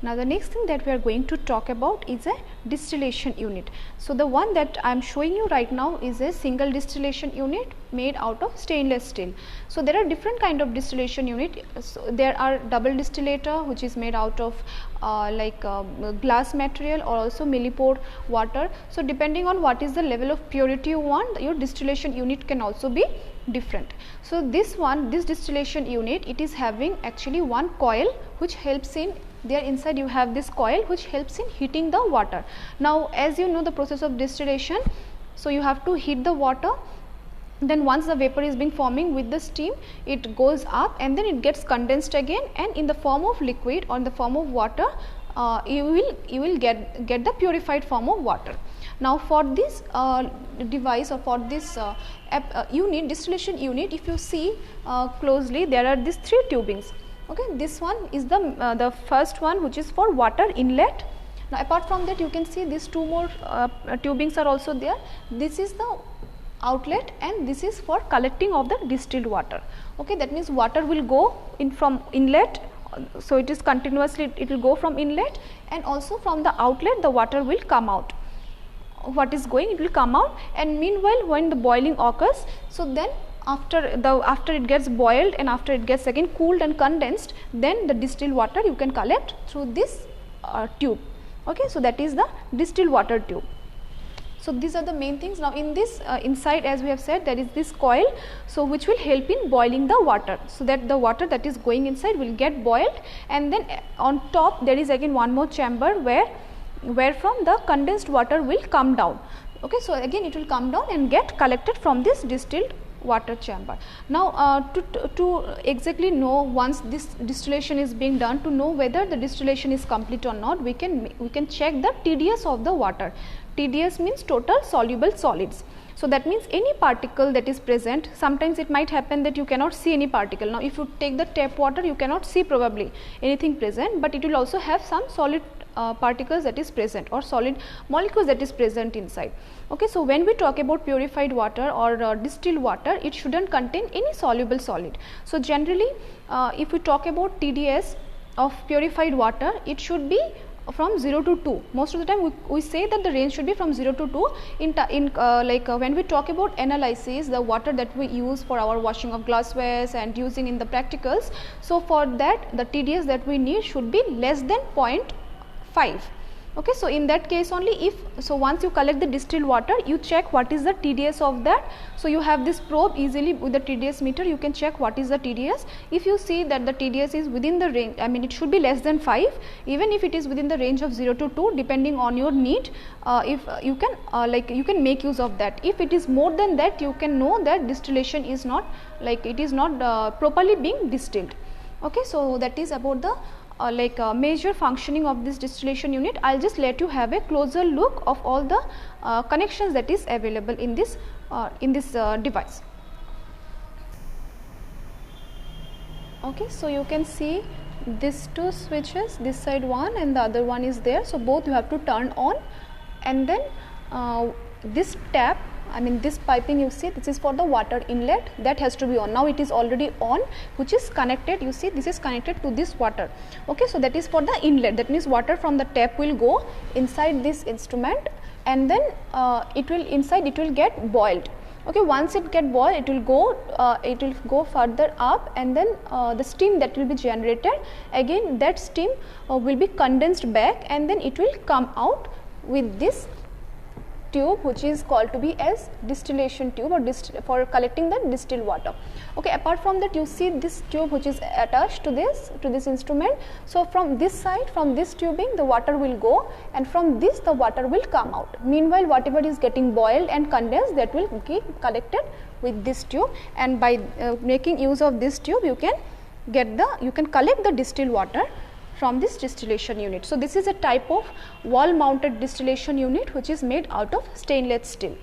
Now the next thing that we are going to talk about is a distillation unit. So the one that I am showing you right now is a single distillation unit made out of stainless steel. So there are different kind of distillation unit. So there are double distillator, which is made out of glass material, or also millipore water. So depending on what is the level of purity you want, your distillation unit can also be different. So this distillation unit, it is having actually one coil which helps in, there inside you have this coil which helps in heating the water. Now as you know the process of distillation, so you have to heat the water, then once the vapor is being forming with the steam, it goes up and then it gets condensed again, and in the form of liquid or in the form of water, you will get the purified form of water. Now for this device, or for this distillation unit, if you see closely, there are these three tubings. Okay, this one is the first one, which is for water inlet. Now apart from that, you can see these two more tubings are also there. This is the outlet and this is for collecting of the distilled water. Okay, that means water will go in from inlet, so it is continuously, it will go from inlet, and also from the outlet the water will come out. What is going, it will come out, and meanwhile when the boiling occurs, so then after it gets boiled and after it gets again cooled and condensed, then the distilled water you can collect through this tube. Okay, so that is the distilled water tube. So these are the main things. Now in this inside, as we have said, there is this coil, so which will help in boiling the water, so that the water that is going inside will get boiled, and then on top there is again one more chamber where from the condensed water will come down. Okay, so again it will come down and get collected from this distilled water chamber. Now to exactly know, once this distillation is being done, to know whether the distillation is complete or not, we can check the TDS of the water. TDS means total soluble solids. So that means any particle that is present, sometimes it might happen that you cannot see any particle. Now if you take the tap water, you cannot see probably anything present, but it will also have some solid particles that is present, or solid molecules that is present inside. Okay, so when we talk about purified water or distilled water, it shouldn't contain any soluble solid. So generally if we talk about TDS of purified water, it should be from 0 to 2. Most of the time we say that the range should be from 0 to 2. When we talk about analysis, the water that we use for our washing of glasswares and using in the practicals, so for that the TDS that we need should be less than 0.5. Okay, so in that case only, once you collect the distilled water, you check what is the TDS of that. So you have this probe, easily with the TDS meter you can check what is the TDS. If you see that the TDS is within the range, I mean it should be less than 5, even if it is within the range of 0 to 2 depending on your need, if you can you can make use of that. If it is more than that, you can know that distillation is not, it is not properly being distilled. Okay, so that is about the major functioning of this distillation unit. I will just let you have a closer look of all the connections that is available in this device. Okay, so you can see these two switches, this side one and the other one is there. So both you have to turn on, and then this tap, I mean this piping you see, this is for the water inlet, that has to be on. Now it is already on, which is connected, you see this is connected to this water. Okay, so that is for the inlet, that means water from the tap will go inside this instrument, and then it will get boiled. Okay, once it get boiled, it will go further up, and then the steam that will be generated, again that steam will be condensed back, and then it will come out with this tube, which is called to be as distillation tube, or for collecting the distilled water. Okay, apart from that, you see this tube which is attached to this instrument. So from this side, from this tubing, the water will go, and from this the water will come out. Meanwhile, whatever is getting boiled and condensed, that will be collected with this tube, and by making use of this tube, you can collect the distilled water from this distillation unit. So this is a type of wall mounted distillation unit which is made out of stainless steel.